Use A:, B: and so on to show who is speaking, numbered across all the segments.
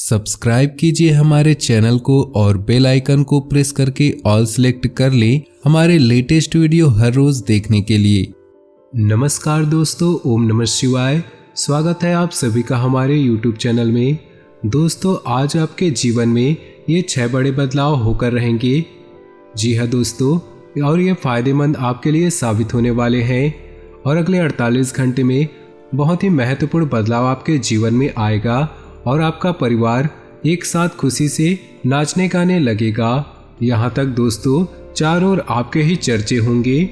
A: Subscribe कीजिए हमारे channel को और बेल आइकन को प्रेस करके ऑल सेलेक्ट कर लें हमारे लेटेस्ट वीडियो हर रोज देखने के लिए।
B: नमस्कार दोस्तों, ओम नमः शिवाय। स्वागत है आप सभी का हमारे YouTube चैनल में। दोस्तों, आज आपके जीवन में ये 6 बड़े बदलाव होकर रहेंगे। जी हाँ दोस्तों, और ये फायदेमंद आपके लिए साबित होने वाले हैं और अगले 48 घंटे में बहुत ही महत्वपूर्ण बदलाव आपके जीवन में आएगा और आपका परिवार एक साथ खुशी से नाचने गाने लगेगा। यहाँ तक दोस्तों, चारों ओर आपके ही चर्चे होंगे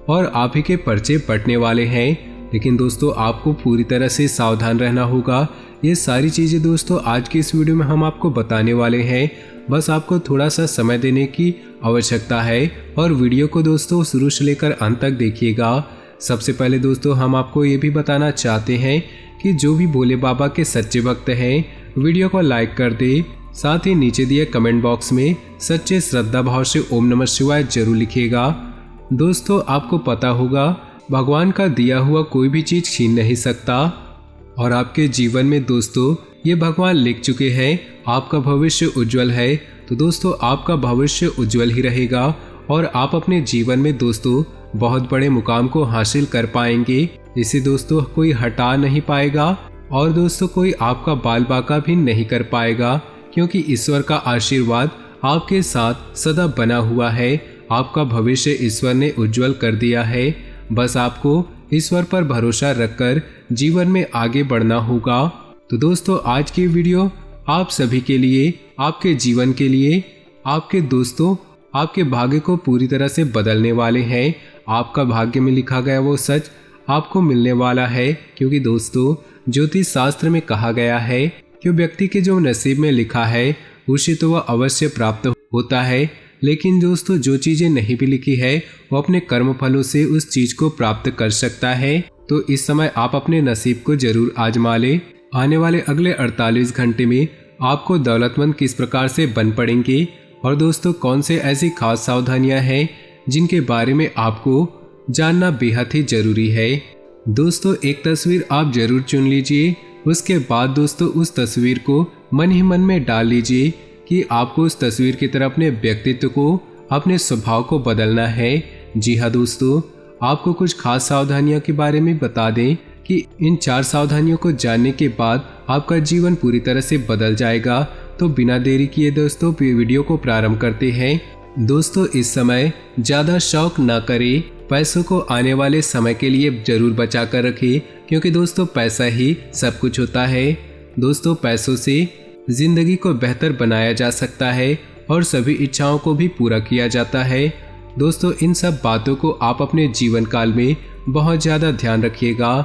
B: और आप ही के पर्चे पटने वाले हैं। लेकिन दोस्तों, आपको पूरी तरह से सावधान रहना होगा। ये सारी चीज़ें दोस्तों आज की इस वीडियो में हम आपको बताने वाले हैं। बस आपको थोड़ा सा समय देने की आवश्यकता है और वीडियो को दोस्तों शुरू से लेकर अंत तक देखिएगा। सबसे पहले दोस्तों, हम आपको ये भी बताना चाहते हैं कि जो भी भोले बाबा के सच्चे भक्त हैं, वीडियो को लाइक कर दे। साथ ही नीचे दिए कमेंट बॉक्स में सच्चे श्रद्धा भाव से ओम नमः शिवाय जरूर लिखिएगा। दोस्तों, आपको पता होगा भगवान का दिया हुआ कोई भी चीज छीन नहीं सकता और आपके जीवन में दोस्तों ये भगवान लिख चुके हैं। आपका भविष्य उज्जवल है, तो दोस्तों आपका भविष्य उज्जवल ही रहेगा और आप अपने जीवन में दोस्तों बहुत बड़े मुकाम को हासिल कर पाएंगे। इसे दोस्तों कोई हटा नहीं पाएगा और दोस्तों कोई आपका बाल बाका भी नहीं कर पाएगा, क्योंकि ईश्वर का आशीर्वाद आपके साथ सदा बना हुआ है। आपका भविष्य ईश्वर ने उज्जवल कर दिया है। बस आपको ईश्वर पर भरोसा रखकर जीवन में आगे बढ़ना होगा। तो दोस्तों, आज की वीडियो आप सभी के लिए, आपके जीवन के लिए, आपके दोस्तों, आपके भाग्य को पूरी तरह से बदलने वाले हैं। आपका भाग्य में लिखा गया वो सच आपको मिलने वाला है, क्योंकि दोस्तों ज्योतिष शास्त्र में कहा गया है कि व्यक्ति के जो नसीब में लिखा है उसे तो वह अवश्य प्राप्त होता है। लेकिन दोस्तों जो चीजें नहीं भी लिखी है वो अपने कर्म फलों से उस चीज को प्राप्त कर सकता है। तो इस समय आप अपने नसीब को जरूर आजमा ले। आने वाले अगले 48 घंटे में आपको दौलतमंद किस प्रकार से बन पड़ेंगे और दोस्तों कौन से ऐसी खास सावधानियां हैं जिनके बारे में आपको जानना बेहद ही जरूरी है। दोस्तों, एक तस्वीर आप जरूर चुन लीजिए। उसके बाद दोस्तों उस तस्वीर को मन ही मन में डाल लीजिए कि आपको उस तस्वीर की तरह अपने व्यक्तित्व को, अपने स्वभाव को बदलना है। जी हाँ दोस्तों, आपको कुछ खास सावधानियों के बारे में बता दें कि इन 4 सावधानियों को जानने के बाद आपका जीवन पूरी तरह से बदल जाएगा। तो बिना देरी किए दोस्तों वीडियो को प्रारंभ करते हैं। दोस्तों, इस समय ज़्यादा शौक ना करें। पैसों को आने वाले समय के लिए जरूर बचा कर रखें, क्योंकि दोस्तों पैसा ही सब कुछ होता है। दोस्तों, पैसों से जिंदगी को बेहतर बनाया जा सकता है और सभी इच्छाओं को भी पूरा किया जाता है। दोस्तों, इन सब बातों को आप अपने जीवन काल में बहुत ज़्यादा ध्यान रखिएगा।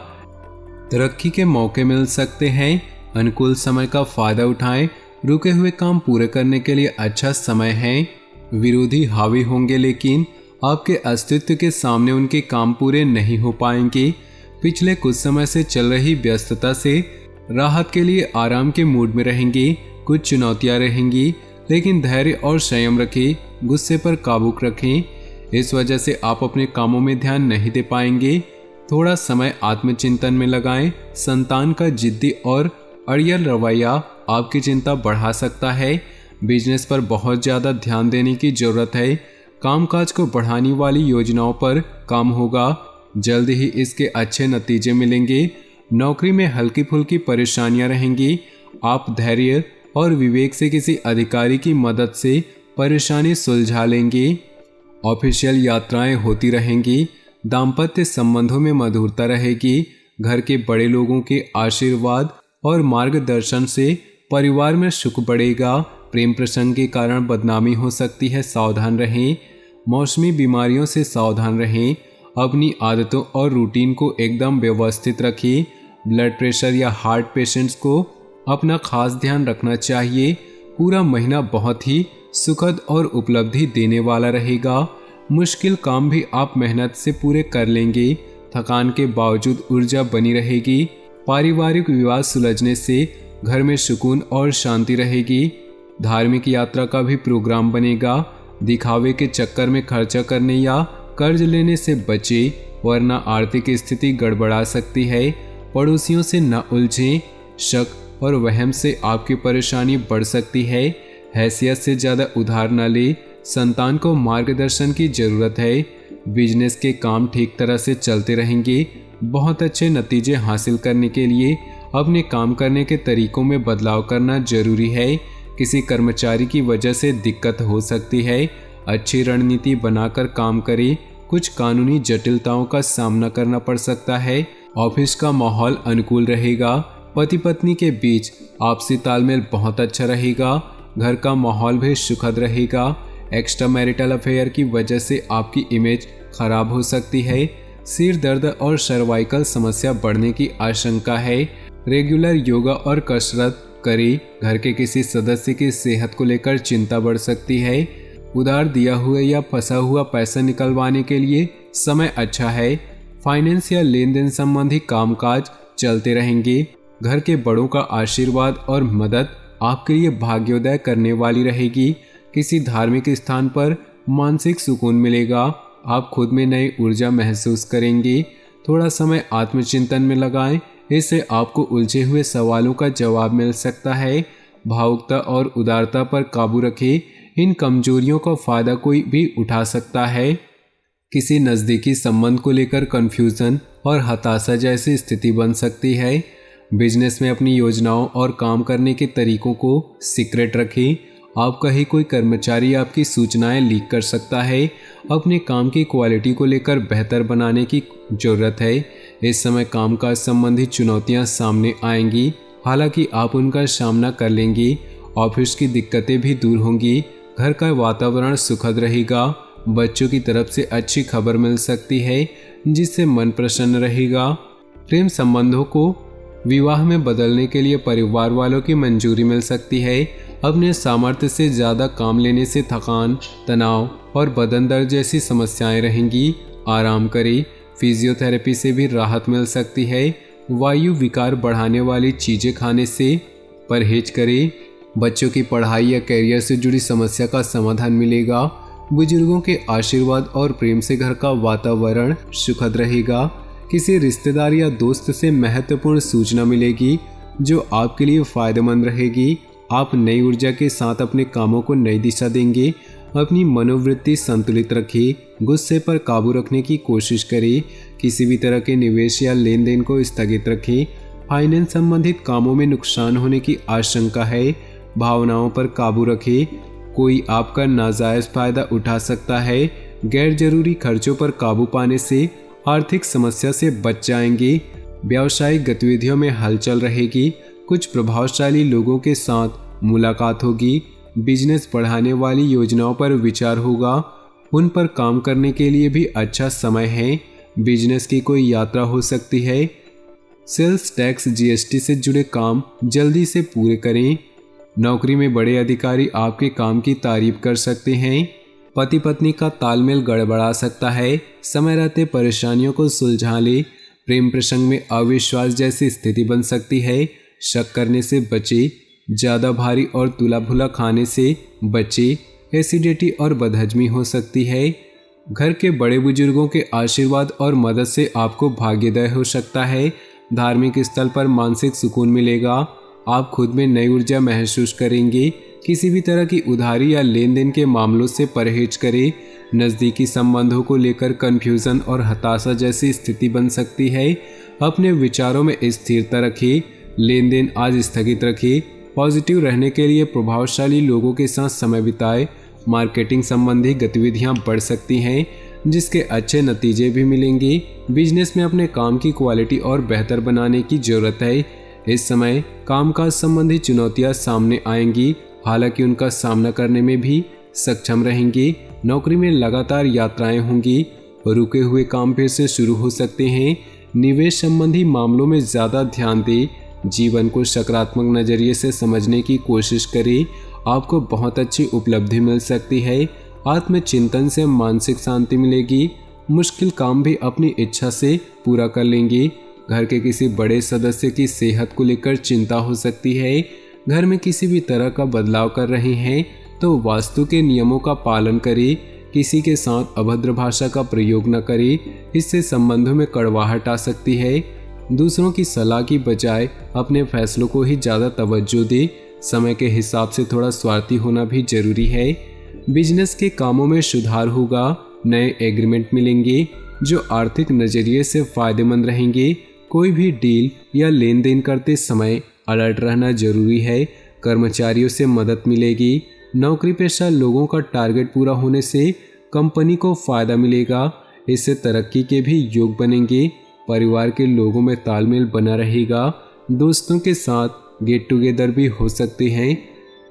B: तरक्की के मौके मिल सकते हैं, अनुकूल समय का फायदा उठाएं। रुके हुए काम पूरे करने के लिए अच्छा समय है। विरोधी हावी होंगे, लेकिन आपके अस्तित्व के सामने उनके काम पूरे नहीं हो पाएंगे। पिछले कुछ समय से चल रही व्यस्तता से राहत के लिए आराम के मूड में रहेंगे। कुछ चुनौतियां रहेंगी, लेकिन धैर्य और संयम रखें, गुस्से पर काबू रखें। इस वजह से आप अपने कामों में ध्यान नहीं दे पाएंगे। थोड़ा समय आत्मचिंतन में लगाएं। संतान का जिद्दी और अड़ियल रवैया आपकी चिंता बढ़ा सकता है। बिजनेस पर बहुत ज़्यादा ध्यान देने की जरूरत है। कामकाज को बढ़ाने वाली योजनाओं पर काम होगा। जल्द ही इसके अच्छे नतीजे मिलेंगे। नौकरी में हल्की फुल्की परेशानियां रहेंगी। आप धैर्य और विवेक से किसी अधिकारी की मदद से परेशानी सुलझा लेंगे। ऑफिशियल यात्राएं होती रहेंगी। दाम्पत्य संबंधों में मधुरता रहेगी। घर के बड़े लोगों के आशीर्वाद और मार्गदर्शन से परिवार में सुख बढ़ेगा। प्रेम प्रसंग के कारण बदनामी हो सकती है, सावधान रहें। मौसमी बीमारियों से सावधान रहें। अपनी आदतों और रूटीन को एकदम व्यवस्थित रखें। ब्लड प्रेशर या हार्ट पेशेंट्स को अपना खास ध्यान रखना चाहिए। पूरा महीना बहुत ही सुखद और उपलब्धि देने वाला रहेगा। मुश्किल काम भी आप मेहनत से पूरे कर लेंगे। थकान के बावजूद ऊर्जा बनी रहेगी। पारिवारिक विवाद सुलझने से घर में सुकून और शांति रहेगी। धार्मिक यात्रा का भी प्रोग्राम बनेगा। दिखावे के चक्कर में खर्चा करने या कर्ज लेने से बचे, वरना आर्थिक स्थिति गड़बड़ा सकती है। पड़ोसियों से न उलझें। शक और वहम से आपकी परेशानी बढ़ सकती है। हैसियत से ज़्यादा उधार न ले, संतान को मार्गदर्शन की ज़रूरत है। बिजनेस के काम ठीक तरह से चलते रहेंगे। बहुत अच्छे नतीजे हासिल करने के लिए अपने काम करने के तरीकों में बदलाव करना जरूरी है। किसी कर्मचारी की वजह से दिक्कत हो सकती है। अच्छी रणनीति बनाकर काम करें। कुछ कानूनी जटिलताओं का सामना करना पड़ सकता है। ऑफिस का माहौल अनुकूल रहेगा। पति पत्नी के बीच आपसी तालमेल बहुत अच्छा रहेगा। घर का माहौल भी सुखद रहेगा। एक्स्ट्रा मैरिटल अफेयर की वजह से आपकी इमेज खराब हो सकती है। सिर दर्द और सर्वाइकल समस्या बढ़ने की आशंका है। रेगुलर योगा और कसरत करें। घर के किसी सदस्य की सेहत को लेकर चिंता बढ़ सकती है। उधार दिया हुआ या फंसा हुआ पैसा निकलवाने के लिए समय अच्छा है। फाइनेंस या लेन देन संबंधी कामकाज चलते रहेंगे। घर के बड़ों का आशीर्वाद और मदद आपके लिए भाग्योदय करने वाली रहेगी। किसी धार्मिक स्थान पर मानसिक सुकून मिलेगा। आप खुद में नई ऊर्जा महसूस करेंगे। थोड़ा समय आत्मचिंतन में लगाएं, इससे आपको उलझे हुए सवालों का जवाब मिल सकता है। भावुकता और उदारता पर काबू रखें। इन कमजोरियों का फायदा कोई भी उठा सकता है। किसी नज़दीकी संबंध को लेकर कन्फ्यूज़न और हताशा जैसी स्थिति बन सकती है। बिजनेस में अपनी योजनाओं और काम करने के तरीकों को सीक्रेट रखें। आपका ही कोई कर्मचारी आपकी सूचनाएं लीक कर सकता है। अपने काम की क्वालिटी को लेकर बेहतर बनाने की ज़रूरत है। इस समय कामकाज संबंधी चुनौतियां सामने आएंगी, हालांकि आप उनका सामना कर लेंगे। ऑफिस की दिक्कतें भी दूर होंगी। घर का वातावरण सुखद रहेगा। बच्चों की तरफ से अच्छी खबर मिल सकती है, जिससे मन प्रसन्न रहेगा। प्रेम संबंधों को विवाह में बदलने के लिए परिवार वालों की मंजूरी मिल सकती है। अपने सामर्थ्य से ज़्यादा काम लेने से थकान, तनाव और बदन दर्द जैसी समस्याएं रहेंगी। आराम करें। फिजियोथेरेपी से भी राहत मिल सकती है। वायु विकार बढ़ाने वाली चीज़ें खाने से परहेज करें। बच्चों की पढ़ाई या कैरियर से जुड़ी समस्या का समाधान मिलेगा। बुजुर्गों के आशीर्वाद और प्रेम से घर का वातावरण सुखद रहेगा। किसी रिश्तेदार या दोस्त से महत्वपूर्ण सूचना मिलेगी, जो आपके लिए फायदेमंद रहेगी। आप नई ऊर्जा के साथ अपने कामों को नई दिशा देंगे। अपनी मनोवृत्ति संतुलित रखें। गुस्से पर काबू रखने की कोशिश करें। किसी भी तरह के निवेश या लेन देन को स्थगित रखें। फाइनेंस संबंधित कामों में नुकसान होने की आशंका है। भावनाओं पर काबू रखें। कोई आपका नाजायज फायदा उठा सकता है। गैर जरूरी खर्चों पर काबू पाने से आर्थिक समस्या से बच जाएंगे। व्यावसायिक गतिविधियों में हलचल रहेगी। कुछ प्रभावशाली लोगों के साथ मुलाकात होगी। बिजनेस बढ़ाने वाली योजनाओं पर विचार होगा। उन पर काम करने के लिए भी अच्छा समय है। बिजनेस की कोई यात्रा हो सकती है। सेल्स टैक्स, जीएसटी से जुड़े काम जल्दी से पूरे करें। नौकरी में बड़े अधिकारी आपके काम की तारीफ कर सकते हैं। पति पत्नी का तालमेल गड़बड़ा सकता है। समय रहते परेशानियों को सुलझा ले। प्रेम प्रसंग में अविश्वास जैसी स्थिति बन सकती है। शक करने से बचे। ज़्यादा भारी और तुला भुला खाने से बचे। एसिडिटी और बदहजमी हो सकती है। घर के बड़े बुजुर्गों के आशीर्वाद और मदद से आपको भाग्योदय हो सकता है। धार्मिक स्थल पर मानसिक सुकून मिलेगा। आप खुद में नई ऊर्जा महसूस करेंगे। किसी भी तरह की उधारी या लेन देन के मामलों से परहेज करें। नज़दीकी संबंधों को लेकर कन्फ्यूज़न और हताशा जैसी स्थिति बन सकती है। अपने विचारों में स्थिरता रखें। लेन देन आज स्थगित रखें। पॉजिटिव रहने के लिए प्रभावशाली लोगों के साथ समय बिताएं। मार्केटिंग संबंधी गतिविधियां बढ़ सकती हैं, जिसके अच्छे नतीजे भी मिलेंगे। बिजनेस में अपने काम की क्वालिटी और बेहतर बनाने की ज़रूरत है। इस समय कामकाज संबंधी चुनौतियां सामने आएंगी, हालांकि उनका सामना करने में भी सक्षम रहेंगे। नौकरी में लगातार यात्राएं होंगी। रुके हुए काम फिर से शुरू हो सकते हैं। निवेश संबंधी मामलों में ज़्यादा ध्यान दें। जीवन को सकारात्मक नज़रिए से समझने की कोशिश करें। आपको बहुत अच्छी उपलब्धि मिल सकती है। आत्मचिंतन से मानसिक शांति मिलेगी। मुश्किल काम भी अपनी इच्छा से पूरा कर लेंगे। घर के किसी बड़े सदस्य की सेहत को लेकर चिंता हो सकती है। घर में किसी भी तरह का बदलाव कर रहे हैं तो वास्तु के नियमों का पालन करें। किसी के साथ अभद्र भाषा का प्रयोग न करें, इससे संबंधों में कड़वाहट आ सकती है। दूसरों की सलाह की बजाय अपने फैसलों को ही ज़्यादा तवज्जो दे। समय के हिसाब से थोड़ा स्वार्थी होना भी जरूरी है। बिजनेस के कामों में सुधार होगा, नए एग्रीमेंट मिलेंगे जो आर्थिक नज़रिए से फायदेमंद रहेंगे। कोई भी डील या लेन देन करते समय अलर्ट रहना जरूरी है। कर्मचारियों से मदद मिलेगी। नौकरी पेशा लोगों का टारगेट पूरा होने से कंपनी को फायदा मिलेगा, इससे तरक्की के भी योग बनेंगे। परिवार के लोगों में तालमेल बना रहेगा। दोस्तों के साथ गेट टुगेदर भी हो सकते हैं।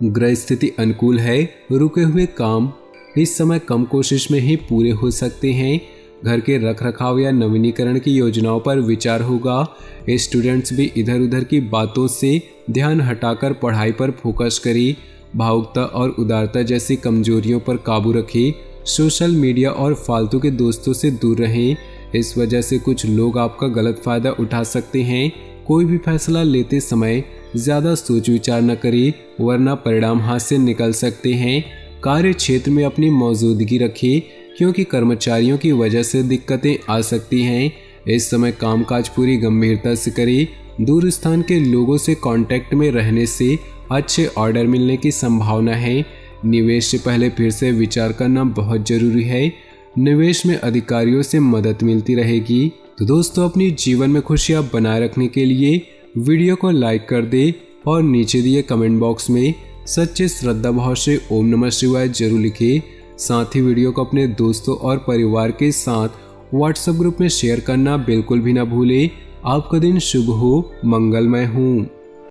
B: ग्रह स्थिति अनुकूल है। रुके हुए काम इस समय कम कोशिश में ही पूरे हो सकते हैं। घर के रखरखाव या नवीनीकरण की योजनाओं पर विचार होगा। स्टूडेंट्स भी इधर उधर की बातों से ध्यान हटाकर पढ़ाई पर फोकस करें। भावुकता और उदारता जैसी कमजोरियों पर काबू रखें। सोशल मीडिया और फालतू के दोस्तों से दूर रहें, इस वजह से कुछ लोग आपका गलत फायदा उठा सकते हैं। कोई भी फैसला लेते समय ज़्यादा सोच विचार न करें, वरना परिणाम हाथ से निकल सकते हैं। कार्य क्षेत्र में अपनी मौजूदगी रखें, क्योंकि कर्मचारियों की वजह से दिक्कतें आ सकती हैं। इस समय कामकाज पूरी गंभीरता से करें। दूर स्थान के लोगों से कांटेक्ट में रहने से अच्छे ऑर्डर मिलने की संभावना है। निवेश से पहले फिर से विचार करना बहुत जरूरी है। निवेश में अधिकारियों से मदद मिलती रहेगी। तो दोस्तों, अपनी जीवन में खुशियां बनाए रखने के लिए वीडियो को लाइक कर दे और नीचे दिए कमेंट बॉक्स में सच्चे श्रद्धा भाव से ओम नमः शिवाय जरूर लिखें। साथ ही वीडियो को अपने दोस्तों और परिवार के साथ व्हाट्सएप ग्रुप में शेयर करना बिल्कुल भी ना भूलें। आपका दिन शुभ हो, मंगलमय हो।